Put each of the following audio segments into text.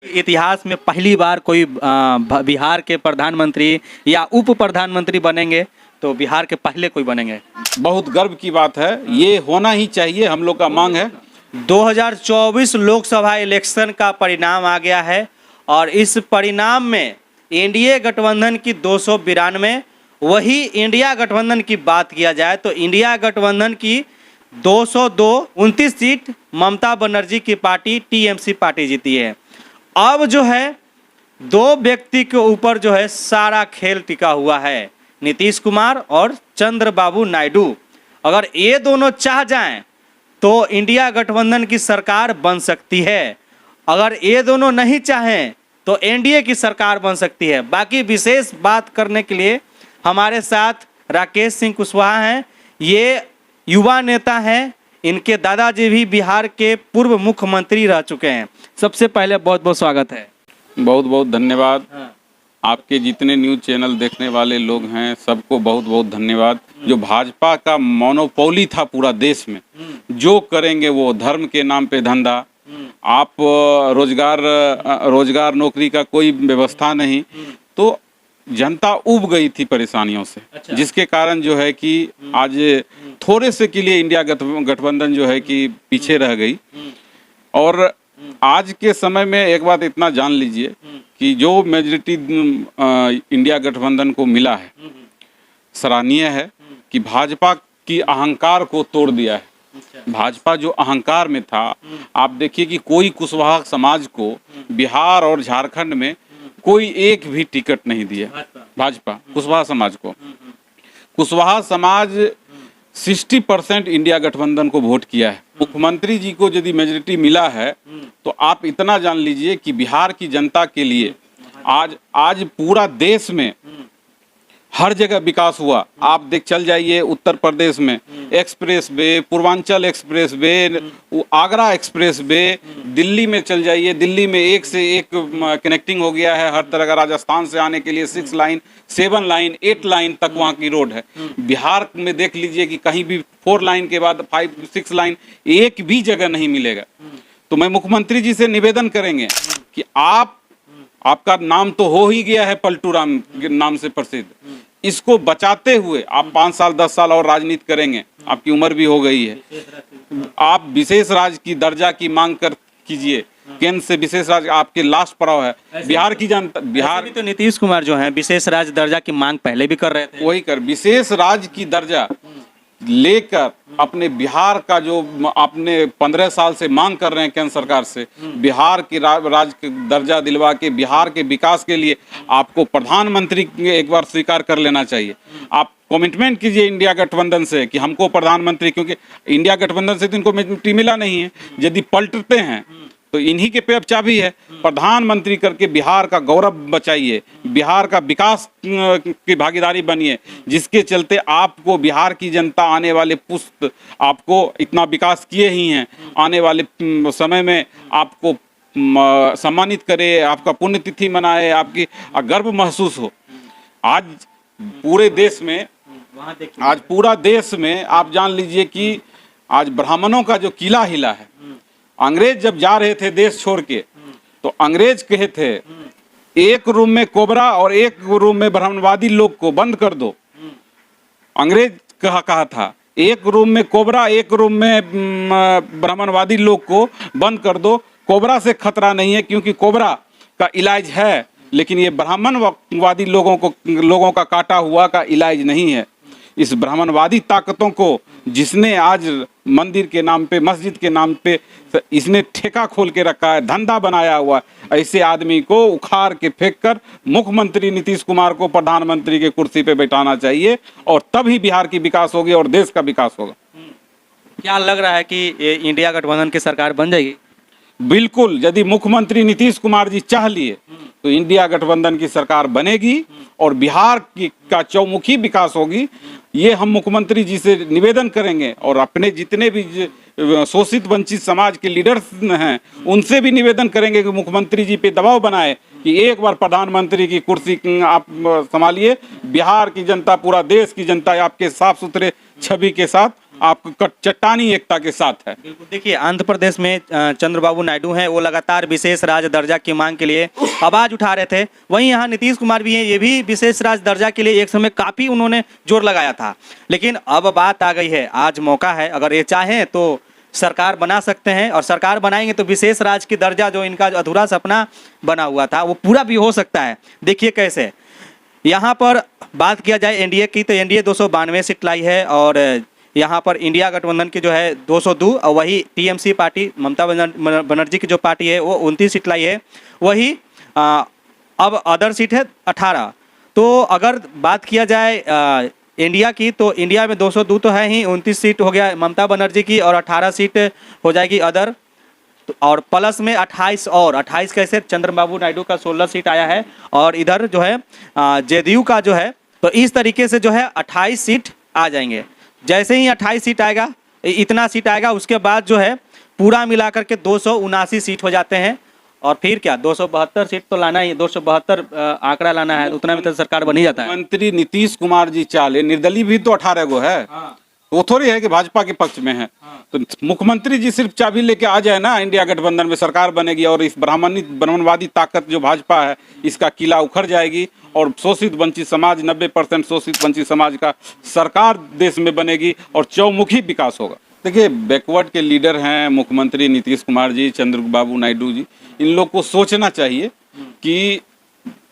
इतिहास में पहली बार कोई बिहार के प्रधानमंत्री या उप प्रधानमंत्री बनेंगे, तो बिहार के पहले कोई बनेंगे। बहुत गर्व की बात है, ये होना ही चाहिए, हम लोग का मांग है। 2024 लोकसभा इलेक्शन का परिणाम आ गया है और इस परिणाम में एनडीए गठबंधन की 292, वही इंडिया गठबंधन की बात किया जाए तो इंडिया गठबंधन की 202 29 सीट ममता बनर्जी की पार्टी टीएमसी पार्टी जीती है। अब जो है दो व्यक्ति के ऊपर जो है सारा खेल टिका हुआ है, नीतीश कुमार और चंद्रबाबू नायडू। अगर ये दोनों चाह जाएं तो इंडिया गठबंधन की सरकार बन सकती है, अगर ये दोनों नहीं चाहें तो एनडीए की सरकार बन सकती है। बाकी विशेष बात करने के लिए हमारे साथ राकेश सिंह कुशवाहा हैं, ये युवा नेता हैं, इनके दादाजी भी बिहार के पूर्व मुख्यमंत्री रह चुके हैं। सबसे पहले बहुत बहुत स्वागत है। बहुत बहुत धन्यवाद। आपके जितने न्यूज़ चैनल देखने वाले लोग हैं सबको बहुत बहुत धन्यवाद। जो भाजपा का मोनोपोली था पूरा देश में, जो करेंगे वो धर्म के नाम पे धंधा, आप रोजगार नौकरी का कोई व्यवस्था नहीं, तो जनता उब गई थी परेशानियों से। अच्छा। जिसके कारण जो है कि आज थोड़े से के लिए इंडिया गठबंधन जो है कि पीछे रह गई। और आज के समय में एक बात इतना जान लीजिए कि जो मेजॉरिटी इंडिया गठबंधन को मिला है, सराहनीय है कि भाजपा की अहंकार को तोड़ दिया है। भाजपा जो अहंकार में था, आप देखिए कि कोई कुशवाहा समाज को बिहार और झारखंड में कोई एक भी टिकट नहीं दिया। भाजपा कुशवाहा समाज को, कुशवाहा समाज 60% इंडिया गठबंधन को वोट किया है। मुख्यमंत्री जी को यदि मेजॉरिटी मिला है तो आप इतना जान लीजिए कि बिहार की जनता के लिए आज पूरा देश में हर जगह विकास हुआ। आप चल जाइए उत्तर प्रदेश में express way, Purvanchal express way, Agra express way, Delhi में चल जाइए, दिल्ली में एक से एक कनेक्टिंग हो गया है हर तरह का। राजस्थान से आने के लिए 6 लाइन, 7 लाइन, 8 लाइन तक वहाँ की रोड है। बिहार में देख लीजिए कि कहीं भी 4 लाइन के बाद 5, 6 लाइन एक भी जगह नहीं मिलेगा। तो मैं मुख्यमंत्री जी से निवेदन करेंगे कि आपका नाम तो हो ही गया है पलटू राम के नाम से प्रसिद्ध, इसको बचाते हुए आप 5 साल 10 साल और राजनीति करेंगे, आपकी उम्र भी हो गई है, आप विशेष राज्य की दर्जा की मांग कर कीजिए। केंद्र से विशेष राज्य आपके लास्ट पड़ाव है। बिहार की जनता, बिहार तो नीतीश कुमार जो है विशेष राज्य दर्जा की मांग पहले भी कर रहे थे, वही कर विशेष राज्य की दर्जा लेकर अपने बिहार का जो आपने 15 साल से मांग कर रहे हैं केंद्र सरकार से, बिहार की राज्य दर्जा दिलवा के बिहार के विकास के लिए आपको प्रधानमंत्री एक बार स्वीकार कर लेना चाहिए। आप कमिटमेंट कीजिए इंडिया गठबंधन से कि हमको प्रधानमंत्री, क्योंकि इंडिया गठबंधन से तो इनको मेजॉरिटी मिला नहीं है। यदि पलटते हैं तो इन्हीं के पे अब चाबी है। प्रधानमंत्री करके बिहार का गौरव बचाइए, बिहार का विकास की भागीदारी बनिए, जिसके चलते आपको बिहार की जनता आने वाले पुष्ट आपको इतना विकास किए ही हैं, आने वाले समय में आपको सम्मानित करे, आपका पुण्यतिथि मनाए, आपकी गर्व महसूस हो। आज पूरे देश में आप जान लीजिए कि आज ब्राह्मणों का जो किला हिला है। अंग्रेज जब जा रहे थे देश छोड़ के, तो अंग्रेज कहे थे एक रूम में कोबरा और एक रूम में ब्राह्मणवादी लोग को बंद कर दो। अंग्रेज कहा था एक रूम में कोबरा, एक रूम में ब्राह्मणवादी लोग को बंद कर दो। कोबरा से खतरा नहीं है क्योंकि कोबरा का इलाज है, लेकिन ये ब्राह्मणवादी लोगों का काटा हुआ का इलाज नहीं है। इस ब्राह्मणवादी ताकतों को जिसने आज मंदिर के नाम पे, मस्जिद के नाम पे इसने ठेका खोल के रखा है, धंधा बनाया हुआ, ऐसे आदमी को उखाड़ के फेंक कर मुख्यमंत्री नीतीश कुमार को प्रधानमंत्री के कुर्सी पे बैठाना चाहिए, और तभी बिहार की विकास होगी और देश का विकास होगा। क्या लग रहा है कि इंडिया गठबंधन की सरकार बन जाएगी? बिल्कुल, यदि मुख्यमंत्री नीतीश कुमार जी चाह लिए तो इंडिया गठबंधन की सरकार बनेगी और बिहार का चौमुखी विकास होगी। ये हम मुख्यमंत्री जी से निवेदन करेंगे और अपने जितने भी शोषित वंचित समाज के लीडर्स हैं उनसे भी निवेदन करेंगे कि मुख्यमंत्री जी पे दबाव बनाए कि एक बार प्रधानमंत्री की कुर्सी आप संभालिए। बिहार की जनता, पूरा देश की जनता आपके साफ सुथरे छवि के साथ आप चट्टानी एकता के साथ है। बिल्कुल, देखिए आंध्र प्रदेश में चंद्रबाबू नायडू हैं, वो लगातार विशेष राज्य दर्जा की मांग के लिए आवाज उठा रहे थे। वहीं यहाँ नीतीश कुमार भी हैं, ये भी विशेष राज्य दर्जा के लिए एक समय काफी उन्होंने जोर लगाया था। लेकिन अब बात आ गई है, आज मौका है, अगर ये चाहें तो सरकार बना सकते हैं, और सरकार बनाएंगे तो विशेष राज्य की दर्जा जो इनका अधूरा सपना बना हुआ था वो पूरा भी हो सकता है। देखिए कैसे, यहाँ पर बात किया जाए एनडीए की तो एनडीए 292 सीट लाई है, और यहाँ पर इंडिया गठबंधन की जो है 202, और वही टीएमसी पार्टी ममता बनर्जी की जो पार्टी है वो 29 सीट लाई है। वही अब अदर सीट है 18। तो अगर बात किया जाए इंडिया की तो इंडिया में 202 तो है ही, 29 सीट हो गया ममता बनर्जी की, और 18 सीट हो जाएगी अदर, और प्लस में 28, और 28 कैसे, चंद्रबाबू नायडू का 16 सीट आया है, और इधर जो है जेडीयू का जो है, तो इस तरीके से जो है 28 सीट आ जाएंगे। जैसे ही 28 सीट आएगा, इतना सीट आएगा, उसके बाद जो है पूरा मिलाकर के 279 सीट हो जाते हैं। और फिर क्या 272 सीट तो लाना ही, 272 आंकड़ा लाना है, उतना में तो सरकार बन ही जाता है। मंत्री नीतीश कुमार जी चाले, निर्दलीय भी तो 18 गो है। वो थोड़ी है कि भाजपा के पक्ष में है। तो मुख्यमंत्री जी सिर्फ चाबी लेके आ जाए ना, इंडिया गठबंधन में सरकार बनेगी, और इस ब्राह्मणवादी ताकत जो भाजपा है इसका किला उखड़ जाएगी, और शोषित वंचित समाज 90% शोषित वंचित समाज का सरकार देश में बनेगी, और चौमुखी विकास होगा। देखिए, बैकवर्ड के लीडर हैं मुख्यमंत्री नीतीश कुमार जी, चंद्रबाबू नायडू जी, इन लोग को सोचना चाहिए कि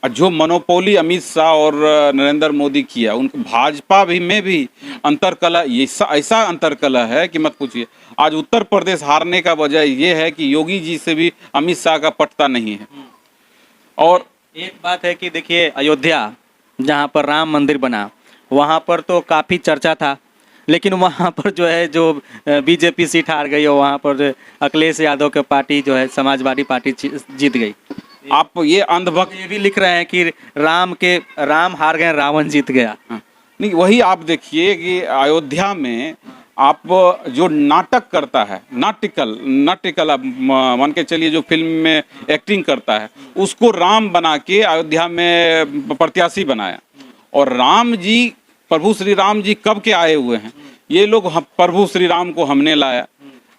जो मोनोपोली अमित शाह और नरेंद्र मोदी किया, उनके भाजपा भी में भी अंतरकला, ऐसा अंतरकला है कि मत पूछिए। आज उत्तर प्रदेश हारने का वजह ये है कि योगी जी से भी अमित शाह का पटता नहीं है। और एक बात है कि देखिए, अयोध्या जहाँ पर राम मंदिर बना, वहाँ पर तो काफ़ी चर्चा था, लेकिन वहाँ पर जो है जो बीजेपी सीट हार गई, और वहाँ पर अखिलेश यादव की पार्टी जो है समाजवादी पार्टी जीत गई। आप ये अंधभक्त ये भी लिख रहे हैं कि राम हार गए, रावण जीत गया। नहीं, वही आप देखिए कि अयोध्या में आप जो नाटक करता है, नाटिकल आप मान के चलिए, जो फिल्म में एक्टिंग करता है, उसको राम बना के अयोध्या में प्रत्याशी बनाया। और राम जी, प्रभु श्री राम जी कब के आए हुए हैं, ये लोग प्रभु श्री राम को हमने लाया।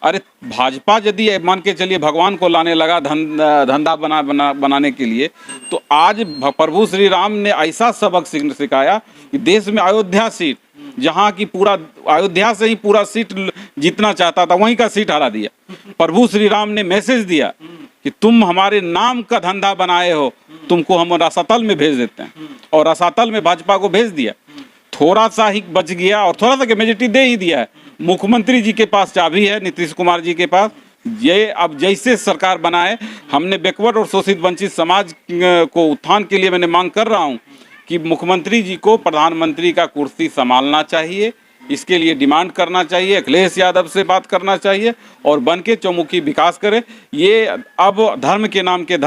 अरे भाजपा यदि मान के चलिए भगवान को लाने लगा धंधा बनाने के लिए, तो आज प्रभु श्री राम ने ऐसा सबक सिखाया कि देश में अयोध्या सीट, जहाँ की पूरा अयोध्या से ही पूरा सीट जीतना चाहता था, वहीं का सीट हरा दिया। प्रभु श्री राम ने मैसेज दिया कि तुम हमारे नाम का धंधा बनाए हो, तुमको हम रसातल में भेज देते हैं, और रसातल में भाजपा को भेज दिया। थोड़ा सा ही बच गया, और थोड़ा सा मेजोरिटी दे ही दिया है। मुख्यमंत्री जी के पास चाबी है, नीतीश कुमार जी के पास। ये अब जैसे सरकार बनाए, हमने बैकवर्ड और शोषित वंचित समाज को उत्थान के लिए मैंने मांग कर रहा हूँ कि मुख्यमंत्री जी को प्रधानमंत्री का कुर्सी संभालना चाहिए। इसके लिए डिमांड करना चाहिए, अखिलेश यादव से बात करना चाहिए, और बन के चौमुखी विकास करे। ये अब धर्म के नाम पे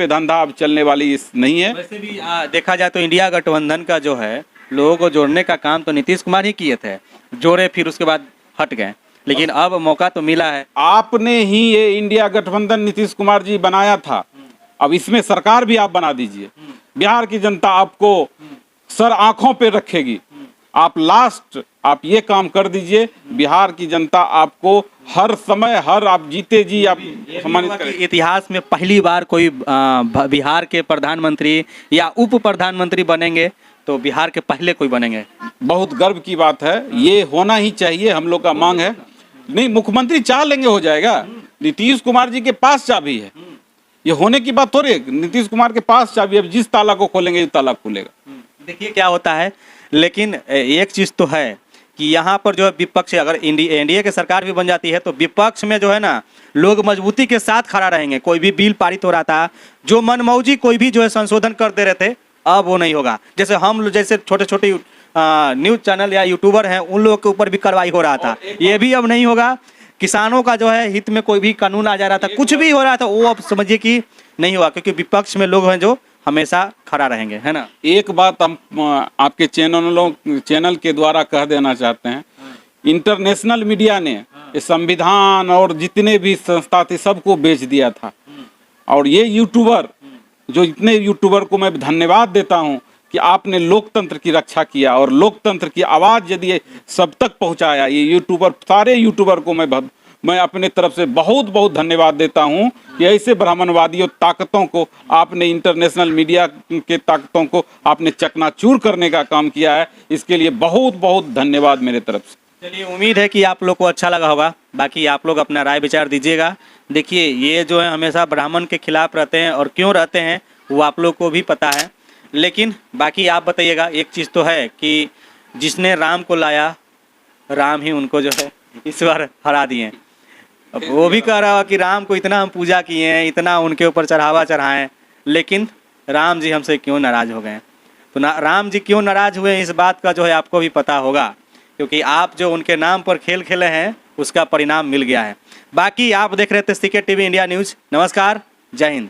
धंधा अब चलने वाली नहीं है। वैसे भी देखा जाए तो इंडिया गठबंधन का जो है, लोगों को जोड़ने का काम तो नीतीश कुमार ही किए थे, जोड़े फिर उसके बाद हट गए, लेकिन अब मौका तो मिला है। आपने ही ये इंडिया गठबंधन नीतीश कुमार जी बनाया था, अब इसमें सरकार भी आप बना दीजिए। बिहार की जनता आपको सर आंखों पे रखेगी। आप ये काम कर दीजिए, बिहार की जनता आपको हर समय आप जीते जी आप सम्मानित करें। इतिहास में पहली बार कोई बिहार के प्रधानमंत्री या उप प्रधानमंत्री बनेंगे, तो बिहार के पहले कोई बनेंगे। बहुत गर्व की बात है, ये होना ही चाहिए, हम लोग का मांग है। नहीं, मुख्यमंत्री चाह लेंगे हो जाएगा, नीतीश कुमार जी के पास चाबी है, ये होने की बात थोड़ी है। नीतीश कुमार के पास चाबी, अब जिस ताला को खोलेंगे ये ताला खुलेगा। देखिए क्या होता है, लेकिन एक चीज़ तो है कि यहाँ पर जो है विपक्ष, अगर एनडीए की सरकार भी बन जाती है तो विपक्ष में जो है ना, लोग मजबूती के साथ खड़ा रहेंगे। कोई भी बिल पारित हो रहा था, जो मनमौजी कोई भी जो है संशोधन कर दे रहे थे, अब वो नहीं होगा। जैसे हम जैसे छोटे छोटे न्यूज़ चैनल या यूट्यूबर हैं, उन लोगों के ऊपर भी कार्रवाई हो रहा था, ये भी अब नहीं होगा। किसानों का जो है हित में कोई भी कानून आ जा रहा था, कुछ भी हो रहा था, वो अब समझिए कि नहीं हुआ, क्योंकि विपक्ष में लोग हैं जो हमेशा खड़ा रहेंगे, है ना। एक बात हम आपके चैनल के द्वारा कह देना चाहते हैं, इंटरनेशनल मीडिया ने संविधान और जितने भी संस्था थे सबको बेच दिया था। और ये यूट्यूबर, जो इतने यूट्यूबर को मैं धन्यवाद देता हूँ कि आपने लोकतंत्र की रक्षा किया और लोकतंत्र की आवाज़ यदि सब तक पहुंचाया। ये यूट्यूबर, सारे यूट्यूबर को मैं अपने तरफ से बहुत बहुत धन्यवाद देता हूं कि ऐसे ब्राह्मणवादियों ताकतों को आपने, इंटरनेशनल मीडिया के ताकतों को आपने चकनाचूर करने का काम किया है। इसके लिए बहुत बहुत धन्यवाद मेरे तरफ से। चलिए, उम्मीद है कि आप लोग को अच्छा लगा होगा। बाकी आप लोग अपना राय विचार दीजिएगा। देखिए, ये जो है हमेशा ब्राह्मण के खिलाफ रहते हैं और क्यों रहते हैं वो आप लोग को भी पता है, लेकिन बाकी आप बताइएगा। एक चीज़ तो है कि जिसने राम को लाया, राम ही उनको जो है इस बार हरा दिए। अब वो भी कह रहा है कि राम को इतना हम पूजा किए हैं, इतना उनके ऊपर चढ़ावा चढ़ाएं, लेकिन राम जी हमसे क्यों नाराज़ हो गए। तो राम जी क्यों नाराज़ हुए इस बात का जो है आपको भी पता होगा, क्योंकि आप जो उनके नाम पर खेल खेले हैं उसका परिणाम मिल गया है। बाकी आप देख रहे थे सीके टीवी इंडिया न्यूज़। नमस्कार, जय हिंद।